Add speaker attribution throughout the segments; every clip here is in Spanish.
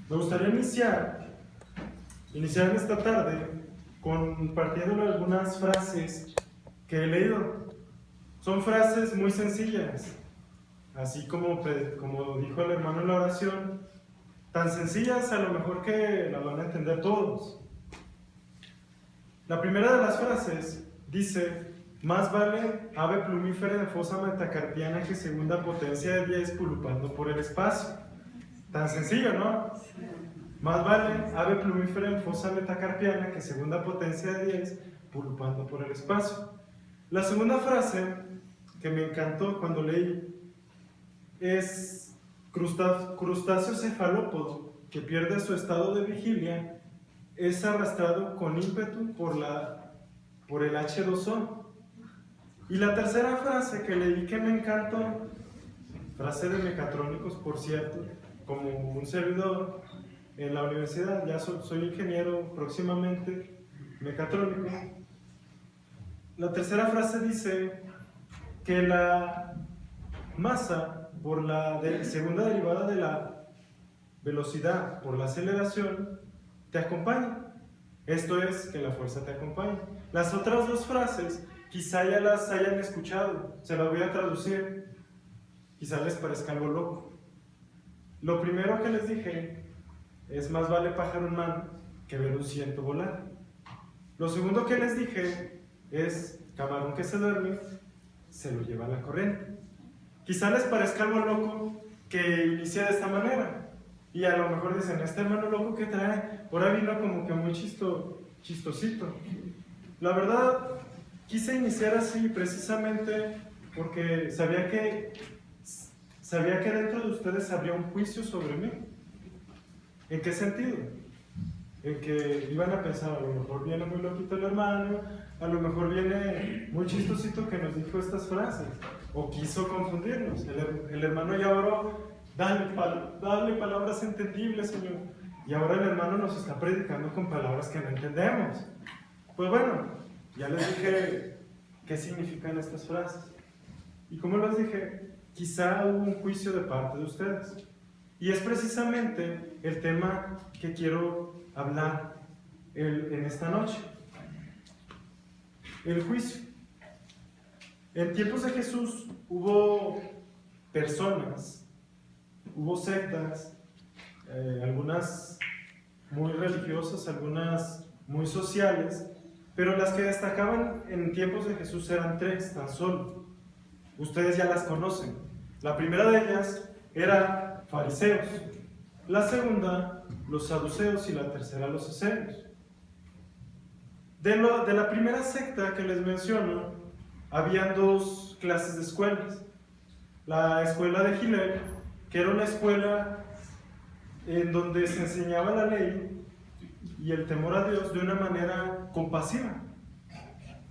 Speaker 1: Me gustaría iniciar esta tarde compartiendo algunas frases que he leído. Son frases muy sencillas, así como dijo el hermano en la oración, tan sencillas a lo mejor que las van a entender todos. La primera de las frases dice: más vale ave plumífera de fosa metacarpiana que segunda potencia de 10 pulupando por el espacio. Tan sencillo, ¿no? Más vale ave plumífera en fosa metacarpiana que segunda potencia de 10 pulupando por el espacio. La segunda frase que me encantó cuando leí es: crustáceo cefalópodo que pierde su estado de vigilia es arrastrado con ímpetu por el H2O. Y la tercera frase que leí que me encantó, frase de mecatrónicos por cierto, como un servidor en la universidad, ya soy ingeniero próximamente mecatrónico. La tercera frase dice que la masa por la segunda derivada de la velocidad por la aceleración te acompaña. Esto es, que la fuerza te acompaña. Las otras dos frases quizá ya las hayan escuchado, se las voy a traducir, quizá les parezca algo loco. Lo primero que les dije es: más vale pájaro en mano que ver un ciento volar. Lo segundo que les dije es: camarón que se duerme se lo lleva la corriente. Quizá les parezca algo loco que inicie de esta manera, y a lo mejor dicen: este hermano loco que trae, ahora vino como que muy chistosito. La verdad, quise iniciar así precisamente porque sabía que dentro de ustedes habría un juicio sobre mí. ¿En qué sentido? En que iban a pensar: a lo mejor viene muy loquito el hermano, a lo mejor viene muy chistosito que nos dijo estas frases, o quiso confundirnos. El hermano ya oró: dale palabras entendibles, Señor. Y ahora el hermano nos está predicando con palabras que no entendemos. Pues bueno, ya les dije qué significan estas frases. Y como les dije, quizá hubo un juicio de parte de ustedes. Y es precisamente el tema que quiero hablar en esta noche. El juicio. En tiempos de Jesús hubo personas, hubo sectas, algunas muy religiosas, algunas muy sociales, pero las que destacaban en tiempos de Jesús eran tres tan solo. Ustedes ya las conocen. La primera de ellas era fariseos, la segunda los saduceos y la tercera los esenios. De la primera secta que les menciono, habían dos clases de escuelas. La escuela de Gilel, que era una escuela en donde se enseñaba la ley y el temor a Dios de una manera compasiva.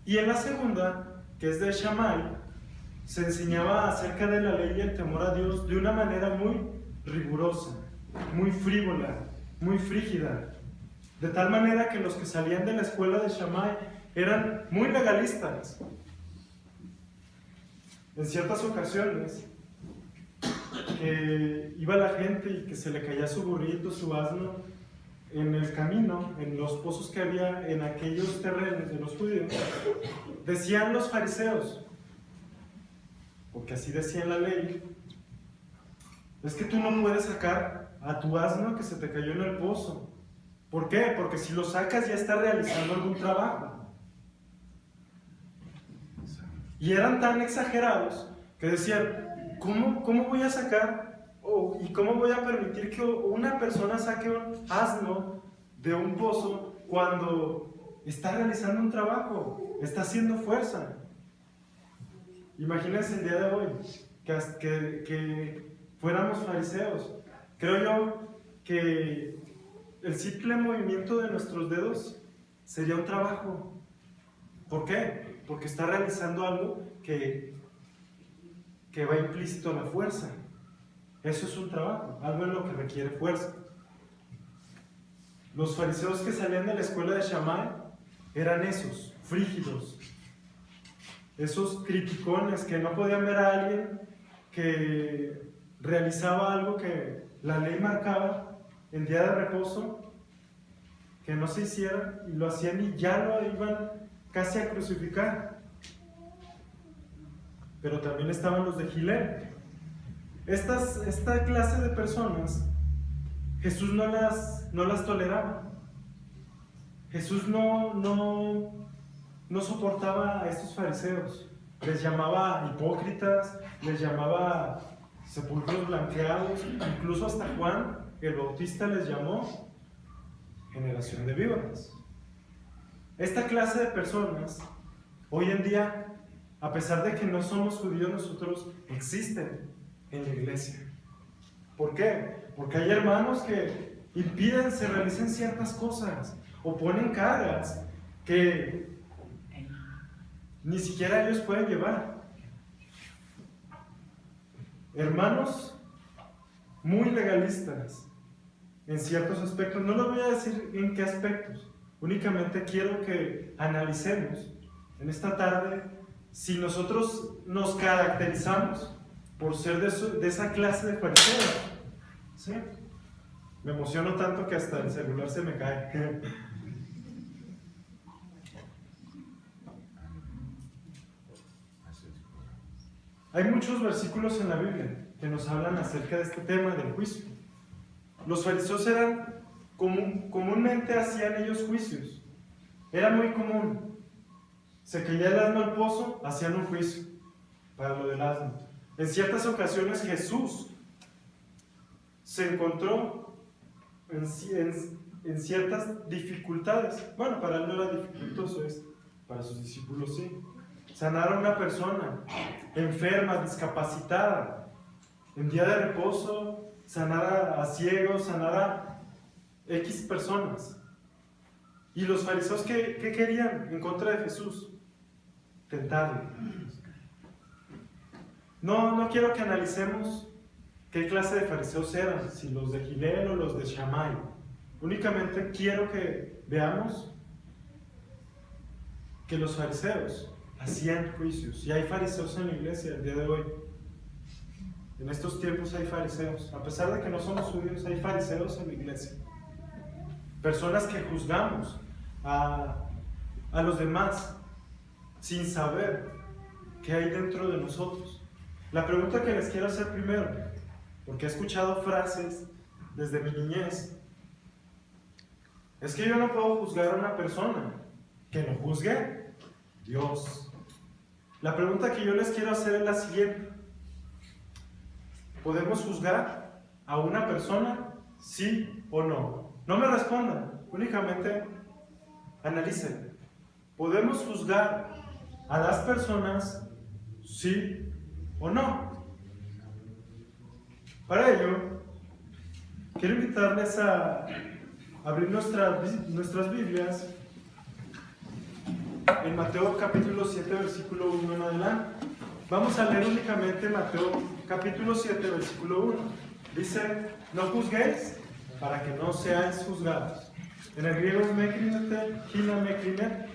Speaker 1: Y en la segunda, que es de Shammai, se enseñaba acerca de la ley y el temor a Dios de una manera muy rigurosa, muy frívola, muy frígida. De tal manera que los que salían de la escuela de Shammai eran muy legalistas. En ciertas ocasiones, que iba la gente y que se le caía su burrito, su asno, en el camino, en los pozos que había en aquellos terrenos de los judíos, decían los fariseos, porque así decía la ley: es que tú no puedes sacar a tu asno que se te cayó en el pozo. ¿Por qué? Porque si lo sacas ya está realizando algún trabajo. Y eran tan exagerados que decían: ¿cómo voy a sacar y cómo voy a permitir que una persona saque un asno de un pozo cuando está realizando un trabajo, está haciendo fuerza? Imagínense el día de hoy que fuéramos fariseos. Creo yo que el simple movimiento de nuestros dedos sería un trabajo. ¿Por qué? Porque está realizando algo que va implícito a la fuerza. Eso es un trabajo, algo en lo que requiere fuerza. Los fariseos que salían de la escuela de Shammai eran esos, frígidos, esos criticones que no podían ver a alguien que realizaba algo que la ley marcaba en día de reposo, que no se hiciera, y lo hacían y ya lo iban casi a crucificar. Pero también estaban los de Gilel. Esta clase de personas, Jesús no las toleraba. Jesús no soportaba a estos fariseos. Les llamaba hipócritas, les llamaba sepulcros blanqueados, incluso hasta Juan el Bautista les llamó generación de víboras. Esta clase de personas, hoy en día, a pesar de que no somos judíos nosotros, existen en la iglesia. ¿Por qué? Porque hay hermanos que impiden se realicen ciertas cosas o ponen cargas que ni siquiera ellos pueden llevar. Hermanos muy legalistas en ciertos aspectos. No les voy a decir en qué aspectos. Únicamente quiero que analicemos en esta tarde si nosotros nos caracterizamos por ser de esa clase de fariseos. ¿Sí? Me emociono tanto que hasta el celular se me cae. Hay muchos versículos en la Biblia que nos hablan acerca de este tema del juicio. Los fariseos comúnmente hacían ellos juicios. Era muy común. Se caía el asno al pozo, hacían un juicio para lo del asno. En ciertas ocasiones Jesús se encontró en ciertas dificultades. Bueno, para él no era dificultoso esto, para sus discípulos sí. Sanar a una persona enferma, discapacitada, en día de reposo, sanar a ciegos, sanar a X personas. ¿Y los fariseos qué querían en contra de Jesús? Tentarle. No quiero que analicemos qué clase de fariseos eran, si los de Gilel o los de Shammai. Únicamente quiero que veamos que los fariseos hacían juicios. Y hay fariseos en la iglesia el día de hoy. En estos tiempos hay fariseos. A pesar de que no somos judíos, hay fariseos en la iglesia. Personas que juzgamos a los demás sin saber qué hay dentro de nosotros. La pregunta que les quiero hacer primero, porque he escuchado frases desde mi niñez, es que yo no puedo juzgar a una persona. Que lo juzgue Dios. La pregunta que yo les quiero hacer es la siguiente: ¿podemos juzgar a una persona? ¿Sí o no? No me respondan, únicamente analicen. ¿Podemos juzgar a las personas? ¿Sí o no? Para ello, quiero invitarles a abrir nuestras Biblias en Mateo capítulo 7, versículo 1 en adelante. Vamos a leer únicamente Mateo capítulo 7, versículo 1. Dice: no juzguéis para que no seáis juzgados. En el griego es mekrinete, hina mekrinet.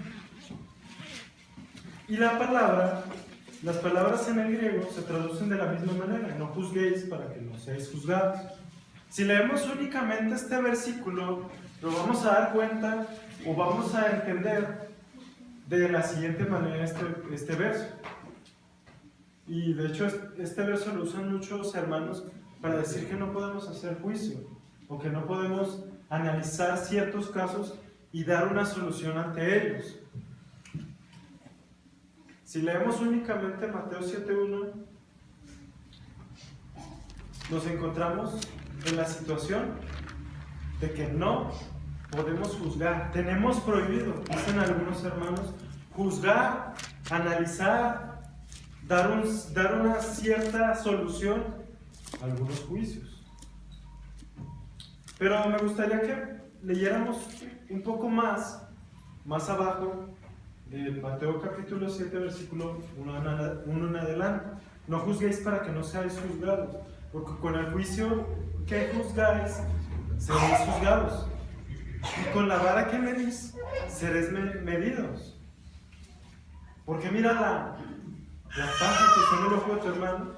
Speaker 1: Y las palabras en el griego se traducen de la misma manera: no juzguéis para que no seáis juzgados. Si leemos únicamente este versículo, nos vamos a dar cuenta o vamos a entender de la siguiente manera este verso. Y de hecho este verso lo usan muchos hermanos para decir que no podemos hacer juicio o que no podemos analizar ciertos casos y dar una solución ante ellos. Si leemos únicamente Mateo 7:1, nos encontramos en la situación de que no podemos juzgar. Tenemos prohibido, dicen algunos hermanos, juzgar, analizar, dar una cierta solución a algunos juicios. Pero me gustaría que leyéramos un poco más abajo de Mateo capítulo 7, versículo 1 en adelante. No juzguéis para que no seáis juzgados, porque con el juicio que juzgáis, seréis juzgados. Y con la vara que medís, seréis medidos. Porque mira la paja que está en el ojo de tu hermano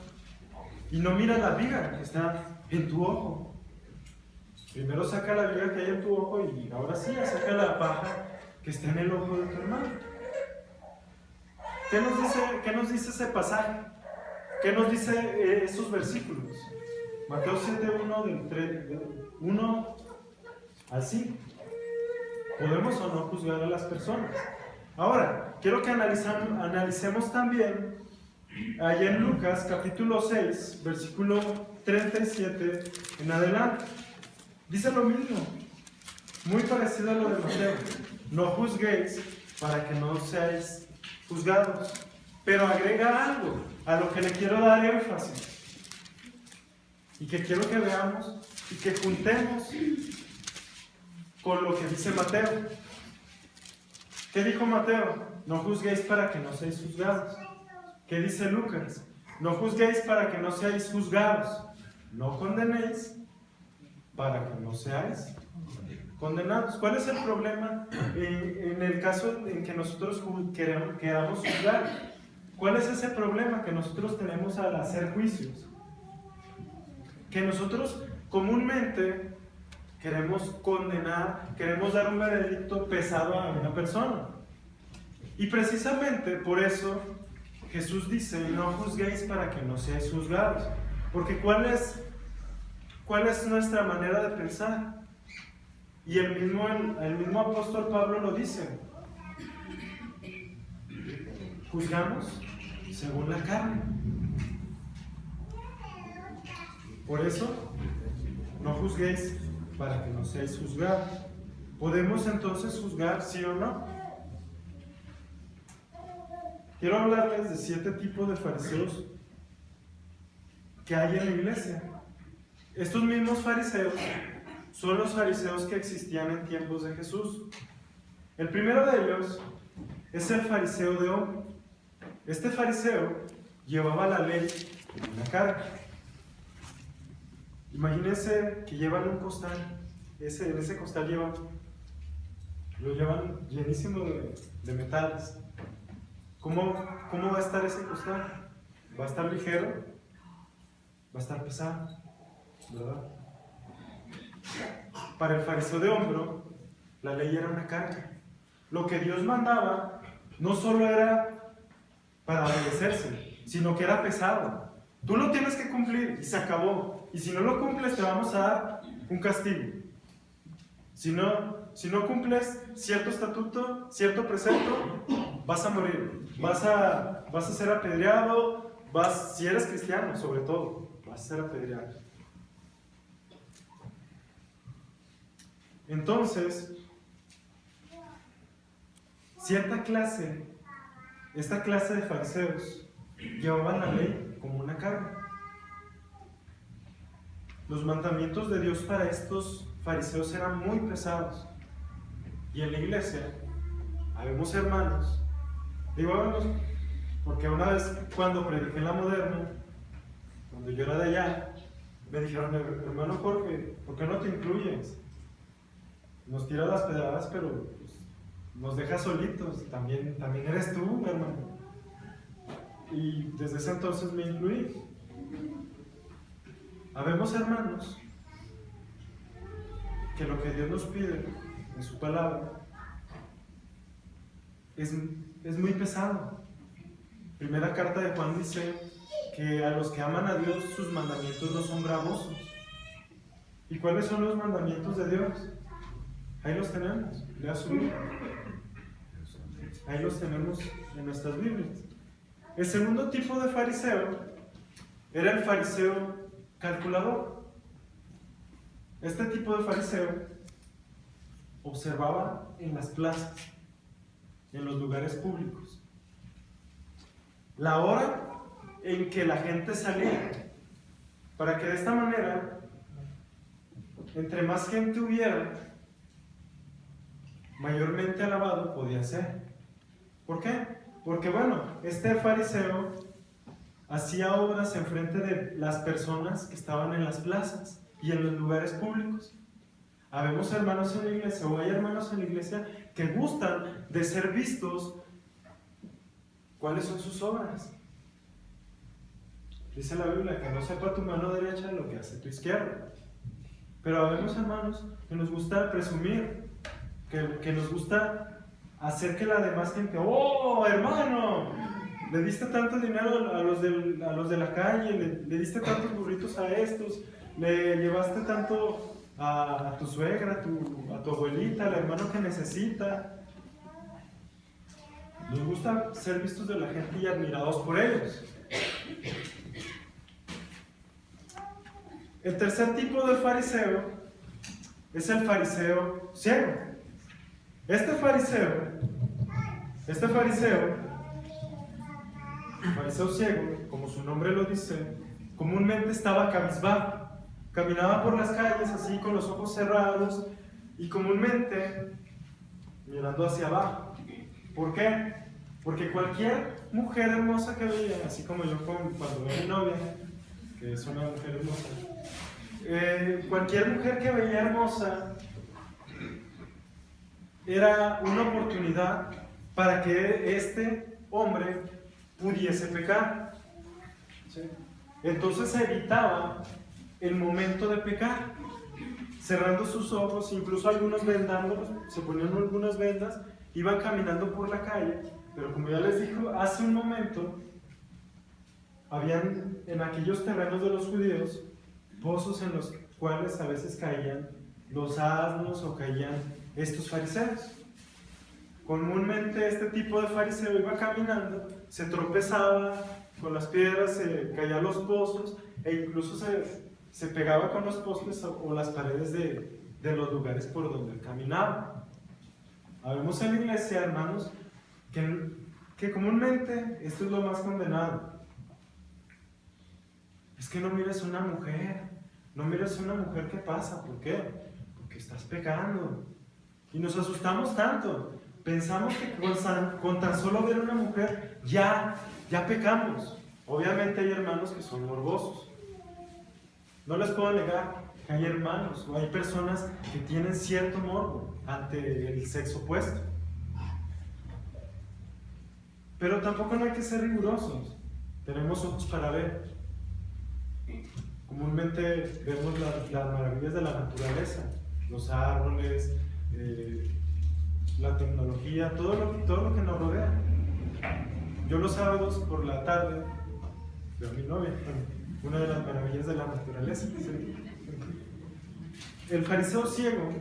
Speaker 1: y no mira la viga que está en tu ojo. Primero saca la viga que hay en tu ojo y ahora sí, saca la paja que está en el ojo de tu hermano. ¿Qué nos dice ese pasaje? ¿Qué nos dice esos versículos? Mateo 7:1 del 1 al 5. ¿Podemos o no juzgar a las personas? Ahora, quiero que analicemos también allá en Lucas capítulo 6, versículo 37 en adelante. Dice lo mismo, muy parecido a lo de Mateo. No juzguéis para que no seáis juzgados. Pero agrega algo a lo que le quiero dar énfasis. Y que quiero que veamos y que juntemos con lo que dice Mateo. ¿Qué dijo Mateo? No juzguéis para que no seáis juzgados. ¿Qué dice Lucas? No juzguéis para que no seáis juzgados. No condenéis para que no seáis condenados. ¿Cuál es el problema en el caso en que nosotros queramos juzgar? ¿Cuál es ese problema que nosotros tenemos al hacer juicios? Que nosotros comúnmente queremos condenar, queremos dar un veredicto pesado a una persona. Y precisamente por eso Jesús dice, no juzguéis para que no seáis juzgados. Porque ¿cuál es nuestra manera de pensar? Y el mismo apóstol Pablo lo dice. Juzgamos según la carne. Por eso, no juzguéis para que no seáis juzgados. ¿Podemos entonces juzgar sí o no? Quiero hablarles de 7 tipos de fariseos que hay en la iglesia. Estos mismos fariseos son los fariseos que existían en tiempos de Jesús. El primero de ellos es el fariseo de hombre. Este fariseo llevaba la ley en la carga. Imagínense que llevan un costal. En ese costal lo llevan llenísimo de metales. ¿Cómo va a estar ese costal? ¿Va a estar ligero? ¿Va a estar pesado? ¿Verdad? Para el fariseo de hombro, la ley era una carga. Lo que Dios mandaba no solo era para obedecerse, sino que era pesado. Tú lo tienes que cumplir y se acabó. Y si no lo cumples, te vamos a dar un castigo. Si no cumples cierto estatuto, cierto precepto, vas a morir. Vas a ser apedreado. Si eres cristiano, sobre todo, vas a ser apedreado. Entonces, esta clase de fariseos llevaban la ley como una carga. Los mandamientos de Dios para estos fariseos eran muy pesados. Y en la iglesia, habemos hermanos, digo hermanos, porque una vez cuando prediqué en la Moderna, cuando yo era de allá, me dijeron, hermano Jorge, ¿por qué no te incluyes? Nos tiras las pedradas, pero pues, nos dejas solitos, también eres tú, hermano. Y desde ese entonces me incluí. Habemos hermanos que lo que Dios nos pide en su palabra es muy pesado. Primera carta de Juan dice que a los que aman a Dios sus mandamientos no son gravosos. ¿Y cuáles son los mandamientos de Dios? Ahí los tenemos, lea su Biblia. Ahí los tenemos en nuestras Biblias. El segundo tipo de fariseo era el fariseo calculador. Este tipo de fariseo observaba en las plazas, en los lugares públicos, la hora en que la gente salía, para que de esta manera, entre más gente hubiera, mayormente alabado podía ser. ¿Por qué? Porque bueno, este fariseo hacía obras en frente de las personas que estaban en las plazas y en los lugares públicos. Habemos hermanos en la iglesia, o hay hermanos en la iglesia que gustan de ser vistos. ¿Cuáles son sus obras? Dice la Biblia que no sepa tu mano derecha lo que hace tu izquierda. Pero habemos hermanos que nos gusta presumir, que nos gusta hacer que la demás gente, ¡oh, hermano! Le diste tanto dinero a los de la calle, le diste tantos burritos a estos, le llevaste tanto a tu suegra, a tu abuelita, al hermano que necesita. Nos gusta ser vistos de la gente y admirados por ellos. El tercer tipo de fariseo es el fariseo ciego. Este fariseo ciego, como su nombre lo dice, comúnmente estaba cabizbajo. Caminaba por las calles así con los ojos cerrados y comúnmente mirando hacia abajo. ¿Por qué? Porque cualquier mujer hermosa que veía, así como yo cuando veo a mi novia, que es una mujer hermosa, cualquier mujer que veía hermosa era una oportunidad para que este hombre pudiese pecar. ¿Sí? Entonces evitaba el momento de pecar, cerrando sus ojos, incluso algunos vendándolos, se ponían algunas vendas, iban caminando por la calle, pero como ya les dijo hace un momento, habían en aquellos terrenos de los judíos pozos en los cuales a veces caían los asnos o caían estos fariseos. Comúnmente este tipo de fariseo iba caminando, se tropezaba con las piedras, se caía a los pozos e incluso se pegaba con los postes o las paredes de los lugares por donde caminaba. Habemos en la iglesia, hermanos, que comúnmente esto es lo más condenado. Es que no mires una mujer, ¿qué pasa? ¿Por qué? Porque estás pecando. Y nos asustamos tanto, pensamos que con tan solo ver una mujer ya pecamos. Obviamente hay hermanos que son morbosos. No les puedo negar que hay hermanos o hay personas que tienen cierto morbo ante el sexo opuesto. Pero tampoco no hay que ser rigurosos. Tenemos ojos para ver. Comúnmente vemos las maravillas de la naturaleza, los árboles, la tecnología, todo lo que nos rodea. Yo los sábados por la tarde veo a mi novia, una de las maravillas de la naturaleza. ¿Sí? El fariseo ciego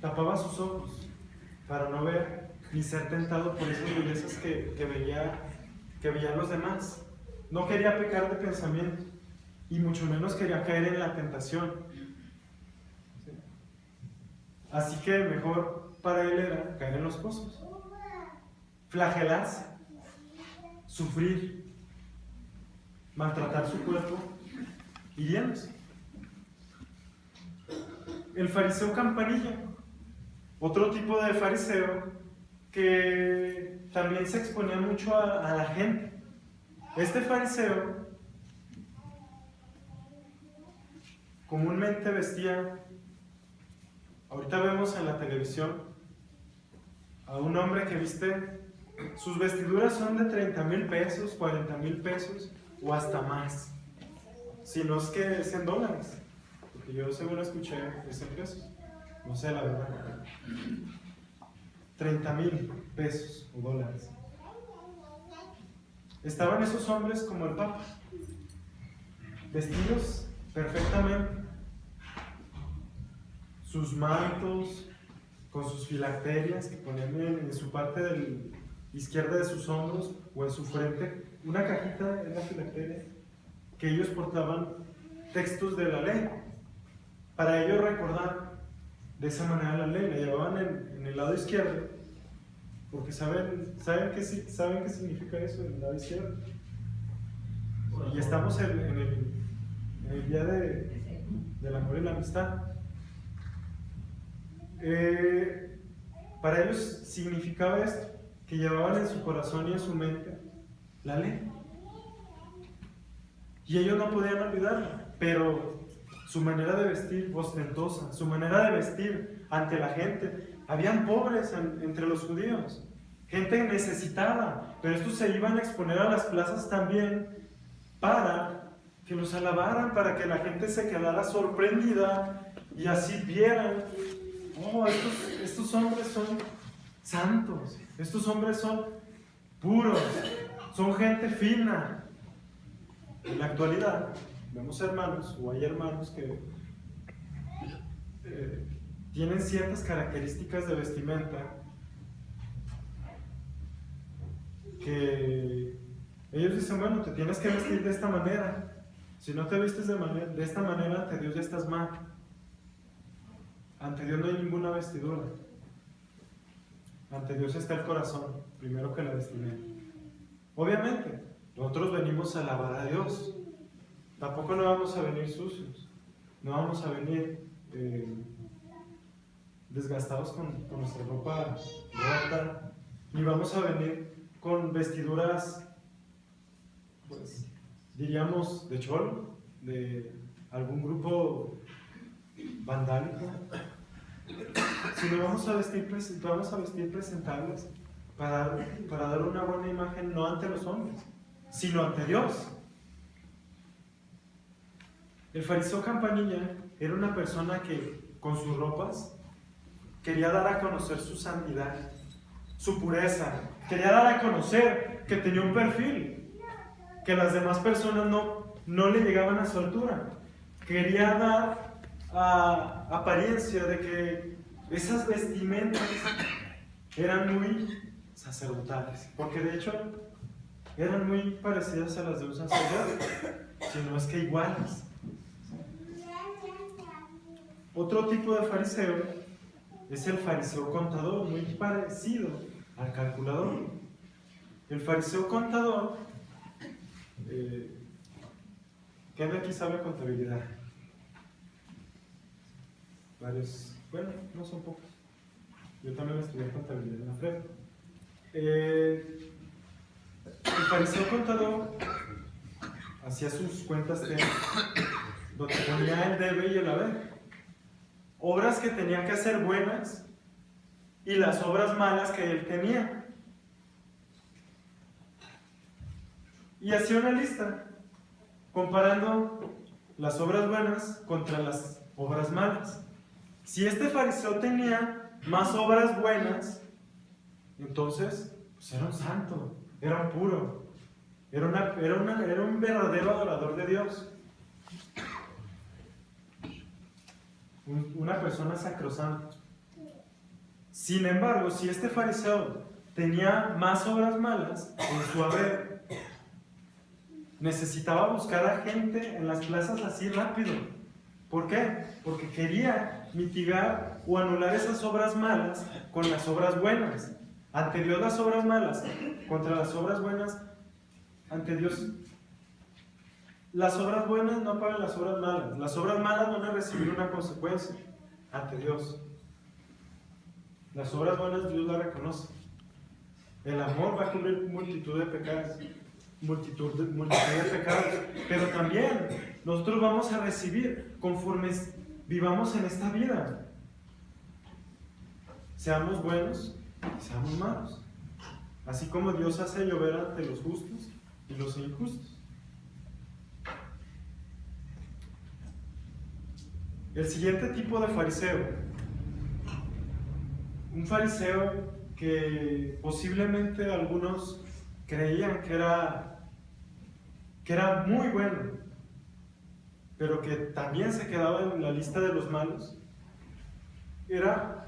Speaker 1: tapaba sus ojos para no ver ni ser tentado por esas bellezas que veían los demás. No quería pecar de pensamiento y mucho menos quería caer en la tentación. ¿Sí? Así que mejor para él era caer en los pozos, flagelarse, sufrir, maltratar su cuerpo, hiriéndose. El fariseo campanilla, otro tipo de fariseo que también se exponía mucho a la gente. Este fariseo comúnmente vestía, ahorita vemos en la televisión a un hombre que viste, sus vestiduras son de 30,000 pesos, 40,000 pesos o hasta más, si no es que es en dólares, porque yo seguro escuché ese precio, no sé la verdad, 30,000 pesos o dólares. Estaban esos hombres como el Papa, vestidos perfectamente, sus mantos con sus filacterias que ponían en su parte izquierda de sus hombros o en su frente, una cajita en la filacteria, que ellos portaban textos de la ley, para ellos recordar de esa manera la ley, la llevaban en el lado izquierdo, porque saben qué significa eso en el lado izquierdo. Y estamos en el día del amor y la amistad. Para ellos significaba esto, que llevaban en su corazón y en su mente la ley. Y ellos no podían olvidarla, pero su manera de vestir ostentosa, su manera de vestir ante la gente. Habían pobres entre los judíos, gente necesitada, pero estos se iban a exponer a las plazas también para que los alabaran, para que la gente se quedara sorprendida y así vieran, oh, estos hombres son santos, estos hombres son puros, son gente fina. En la actualidad vemos hermanos, o hay hermanos que tienen ciertas características de vestimenta que ellos dicen, bueno, te tienes que vestir de esta manera. Si no te vistes de esta manera, ante Dios ya estás mal. Ante Dios no hay ninguna vestidura. Ante Dios está el corazón, primero que la vestimenta. Obviamente, nosotros venimos a alabar a Dios. Tampoco no vamos a venir sucios. No vamos a venir desgastados con nuestra ropa rota. Ni vamos a venir con vestiduras, pues, diríamos, de cholo, de algún grupo vandálico, sino vamos a vestir presentables para dar una buena imagen no ante los hombres, sino ante Dios. El fariseo Campanilla era una persona que con sus ropas quería dar a conocer su santidad, su pureza, quería dar a conocer que tenía un perfil, que las demás personas no le llegaban a su altura. Quería dar apariencia de que esas vestimentas eran muy sacerdotales, porque de hecho eran muy parecidas a las de un sacerdote, si no es que iguales. Otro tipo de fariseo es el fariseo contador, muy parecido al calculador. El fariseo contador, ¿quién de aquí sabe contabilidad? Varios, bueno, no son pocos. Yo también estudié contabilidad en la FRED. El fariseo contador hacía sus cuentas donde ponía el debe y el haber. Obras que tenía que hacer buenas y las obras malas que él tenía. Y hacía una lista comparando las obras buenas contra las obras malas. Si este fariseo tenía más obras buenas, entonces pues era un santo, era un puro, era un verdadero adorador de Dios. Una persona sacrosanta. Sin embargo, si este fariseo tenía más obras malas en su haber, necesitaba buscar a gente en las plazas así rápido. ¿Por qué? Porque quería mitigar o anular esas obras malas con las obras buenas. Ante Dios las obras malas contra las obras buenas. Ante Dios las obras buenas no pagan las obras malas. Las obras malas van a recibir una consecuencia ante Dios. Las obras buenas Dios las reconoce. El amor va a cubrir multitud de pecados. Multitud de pecados. Pero también nosotros vamos a recibir conforme vivamos en esta vida. Seamos buenos y seamos malos. Así como Dios hace llover ante los justos y los injustos. El siguiente tipo de fariseo, un fariseo que posiblemente algunos creían que era muy bueno, pero que también se quedaba en la lista de los malos, era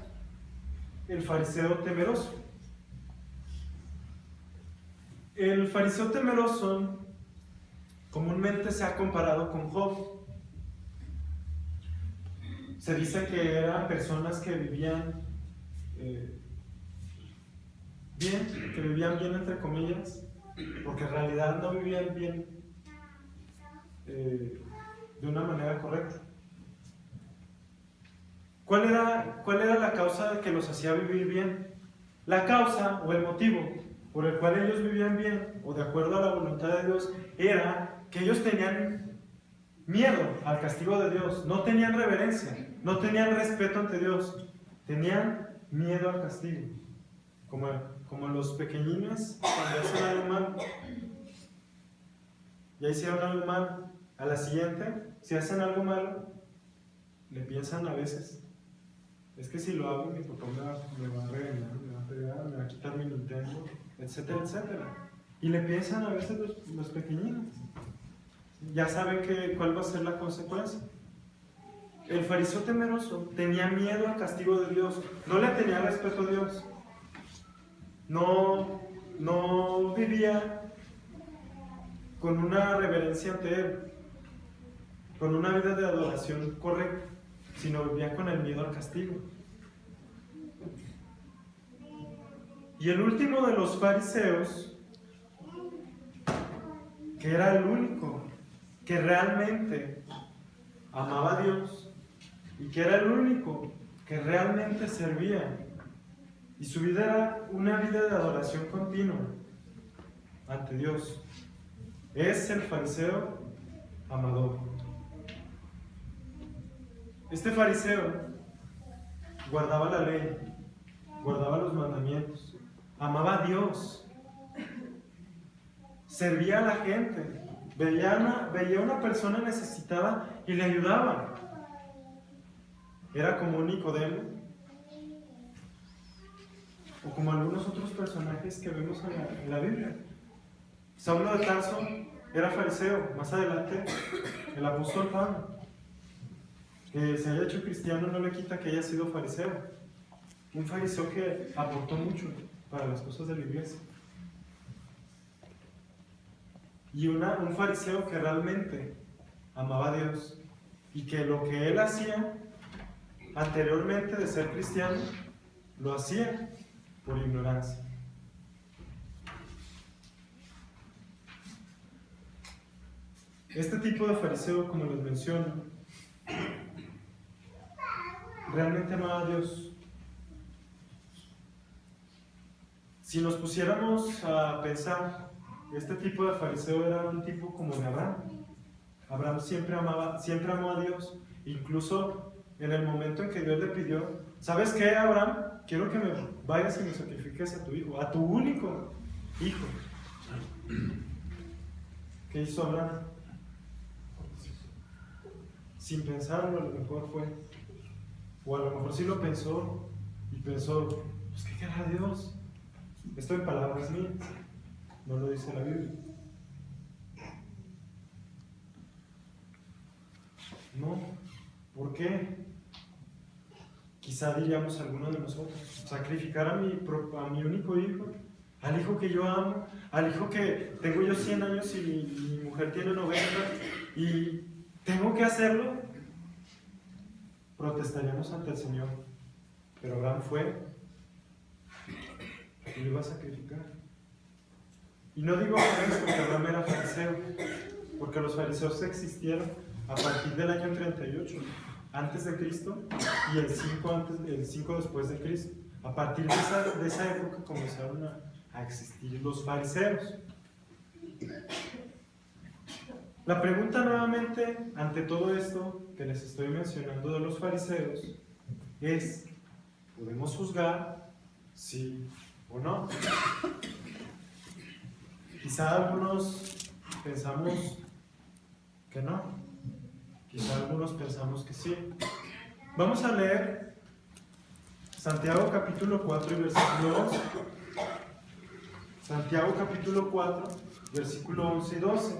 Speaker 1: el fariseo temeroso. El fariseo temeroso comúnmente se ha comparado con Job. Se dice que eran personas que vivían bien entre comillas, porque en realidad no vivían bien de una manera correcta. ¿Cuál era la causa de que los hacía vivir bien? La causa o el motivo por el cual ellos vivían bien, o de acuerdo a la voluntad de Dios, era que ellos tenían miedo al castigo de Dios, no tenían reverencia, no tenían respeto ante Dios, tenían miedo al castigo. Como los pequeñines cuando hacen algo mal, ya hicieron algo mal, a la siguiente, si hacen algo malo, le piensan a veces, es que si lo hago mi papá me va a regañar, me va a pegar, me va a quitar mi Nintendo, etcétera, etcétera. Y le piensan a veces los pequeñinos. Ya saben cuál va a ser la consecuencia. El fariseo temeroso tenía miedo al castigo de Dios, no le tenía respeto a Dios. No vivía con una reverencia ante Él, con una vida de adoración correcta, sino vivía con el miedo al castigo. Y el último de los fariseos, que era el único que realmente amaba a Dios y que era el único que realmente servía, y su vida era una vida de adoración continua ante Dios, es el fariseo amador. Este fariseo guardaba la ley, guardaba los mandamientos, amaba a Dios, servía a la gente, veía a una persona necesitada y le ayudaba. Era como un Nicodemo, o como algunos otros personajes que vemos en la Biblia. Saulo de Tarso era fariseo. Más adelante, el apóstol Pablo, que se haya hecho cristiano no le quita que haya sido fariseo. Un fariseo que aportó mucho para las cosas de la iglesia. Y un fariseo que realmente amaba a Dios y que lo que él hacía anteriormente de ser cristiano, lo hacía por ignorancia. Este tipo de fariseo, como les menciono, realmente amaba a Dios. Si nos pusiéramos a pensar, este tipo de fariseo era un tipo como de Abraham. Abraham siempre amó a Dios. Incluso en el momento en que Dios le pidió, ¿sabes qué, Abraham? Quiero que me vayas y me sacrifiques a tu hijo, a tu único hijo. ¿Qué hizo Abraham? Sin pensarlo, a lo mejor fue. O a lo mejor sí lo pensó y pensó, pues ¿qué querrá Dios? Esto en palabras mías, no lo dice la Biblia. No, ¿por qué? Quizá diríamos alguno de nosotros, sacrificar a mi único hijo, al hijo que yo amo, al hijo que tengo yo 100 años y mi mujer tiene 90 y tengo que hacerlo. Protestaríamos ante el Señor, pero Abraham fue y lo iba a sacrificar. Y no digo por eso que Abraham era fariseo, porque los fariseos existieron a partir del año 38 antes de Cristo y el 5 después de Cristo. A partir de esa época comenzaron a existir los fariseos. La pregunta nuevamente ante todo esto que les estoy mencionando de los fariseos es, ¿podemos juzgar sí o no? Quizá algunos pensamos que no, quizá algunos pensamos que sí. Vamos a leer Santiago capítulo 4 y versículo 11. Santiago capítulo 4, versículo 11 y 12.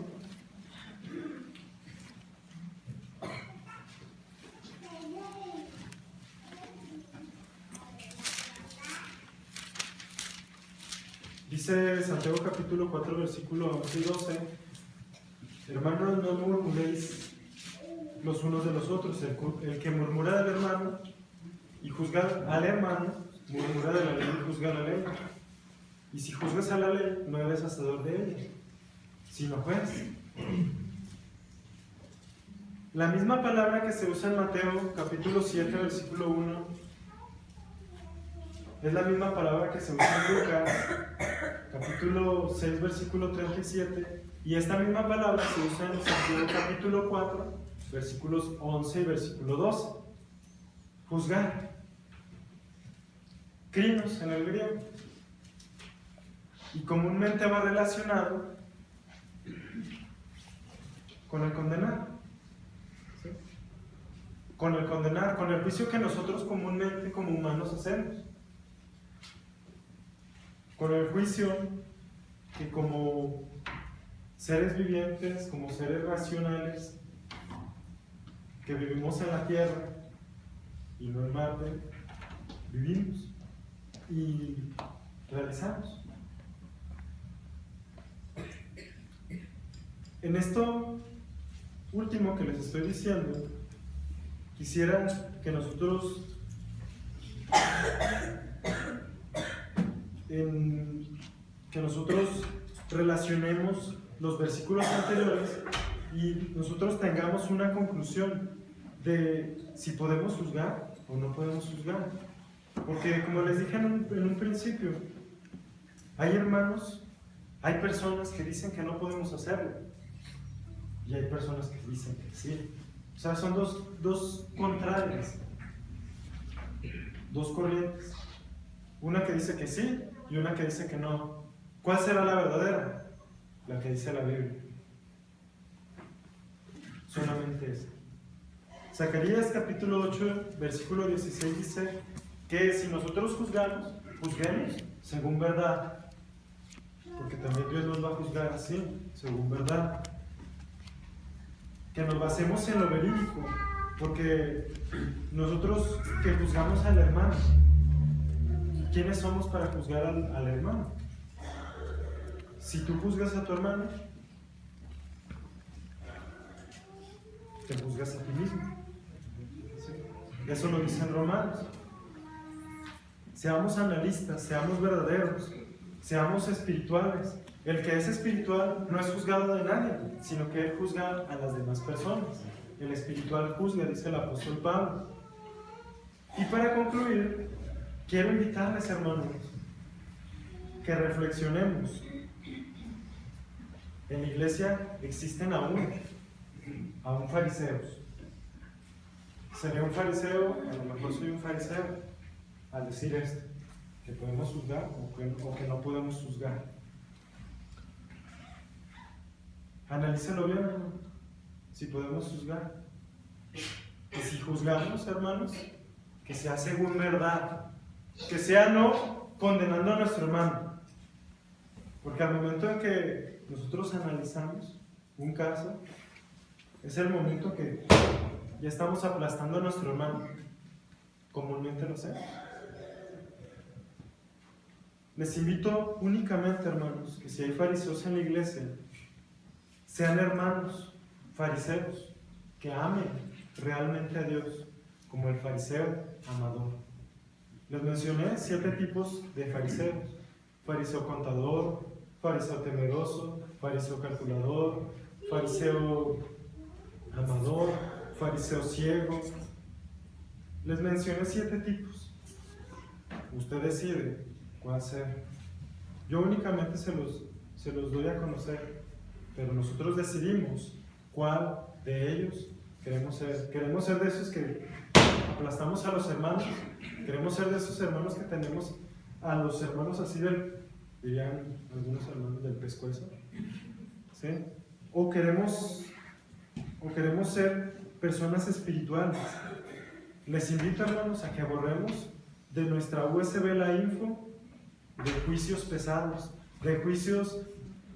Speaker 1: Dice Santiago capítulo 4, versículo 11 y 12: Hermanos, no murmuréis los unos de los otros. El que murmura del hermano y juzga al hermano, murmura de la ley y juzga la ley. Y si juzgas a la ley, no eres hacedor de ella, sino juez. La misma palabra que se usa en Mateo capítulo 7, versículo 1, es la misma palabra que se usa en Lucas capítulo 6, versículo 37, y esta misma palabra se usa en Santiago capítulo 4, versículos 11 y versículo 12. Juzgar. Krinos en el griego. Y comúnmente va relacionado con el condenar. ¿Sí? con el condenar, con el juicio que nosotros comúnmente como humanos hacemos, con el juicio que como seres vivientes, como seres racionales, que vivimos en la tierra y no en Marte, vivimos y realizamos. En esto último que les estoy diciendo, quisiera que nosotros relacionemos los versículos anteriores y nosotros tengamos una conclusión de si podemos juzgar o no podemos juzgar. Porque como les dije en un principio, hay hermanos, hay personas que dicen que no podemos hacerlo y hay personas que dicen que sí. O sea, son dos contrarias, dos corrientes. Una que dice que sí y una que dice que no. ¿Cuál será la verdadera? La que dice la Biblia. Solamente esa. Zacarías capítulo 8, versículo 16 dice que si nosotros juzgamos, juzguemos según verdad. Porque también Dios nos va a juzgar así, según verdad. Que nos basemos en lo verídico, porque nosotros que juzgamos al hermano, ¿quiénes somos para juzgar al hermano? Si tú juzgas a tu hermano, te juzgas a ti mismo. ¿Sí? Eso lo dicen Romanos. Seamos analistas, seamos verdaderos, seamos espirituales. El que es espiritual no es juzgado de nadie, sino que él juzga a las demás personas. El espiritual juzga, dice el apóstol Pablo. Y para concluir, quiero invitarles, hermanos, que reflexionemos. En la iglesia existen aún fariseos. ¿Sería un fariseo? A lo mejor soy un fariseo al decir esto, que podemos juzgar o que no podemos juzgar. Analícenlo bien, hermano, si podemos juzgar. Y si juzgamos, hermanos, que sea según verdad, que sea no condenando a nuestro hermano. Porque al momento en que nosotros analizamos un caso, es el momento que ya estamos aplastando a nuestro hermano. Comúnmente lo hacemos. Les invito únicamente, hermanos, que si hay fariseos en la iglesia, sean hermanos fariseos que amen realmente a Dios, como el fariseo amador. Les mencioné 7 tipos de fariseos: fariseo contador, fariseo temeroso, fariseo calculador, fariseo amador, fariseo ciego. Les mencioné 7 tipos. Usted decide cuál ser. Yo únicamente se los doy a conocer, pero nosotros decidimos cuál de ellos queremos ser. Queremos ser de esos que aplastamos a los hermanos, queremos ser de esos hermanos que tenemos a los hermanos así dirían algunos hermanos del pescuezo, ¿sí? O queremos ser personas espirituales. Les invito, hermanos, a que borremos de nuestra USB la info de juicios pesados, de juicios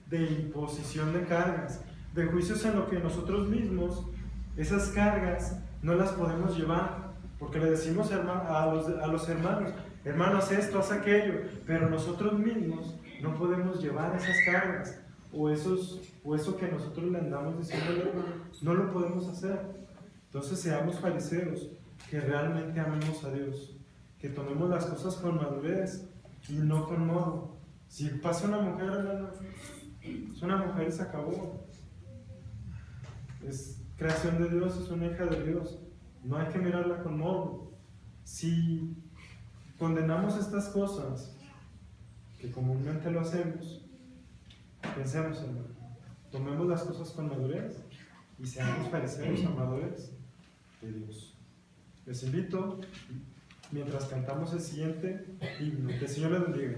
Speaker 1: de imposición de cargas, de juicios en lo que nosotros mismos, esas cargas, no las podemos llevar, porque le decimos a los hermanos, hermanos, esto, haz aquello, pero nosotros mismos no podemos llevar esas cargas, o eso que nosotros le andamos diciendo al hermano, no lo podemos hacer. Entonces seamos fariseos, que realmente amemos a Dios, que tomemos las cosas con madurez y no con modo. Si pasa una mujer, hermano, es una mujer y se acabó. Es creación de Dios, es una hija de Dios. No hay que mirarla con modo. Si condenamos estas cosas, que comúnmente lo hacemos, pensemos, hermano, tomemos las cosas con madurez y seamos fariseos amadores de Dios. Les invito, mientras cantamos el siguiente himno, que el Señor les bendiga.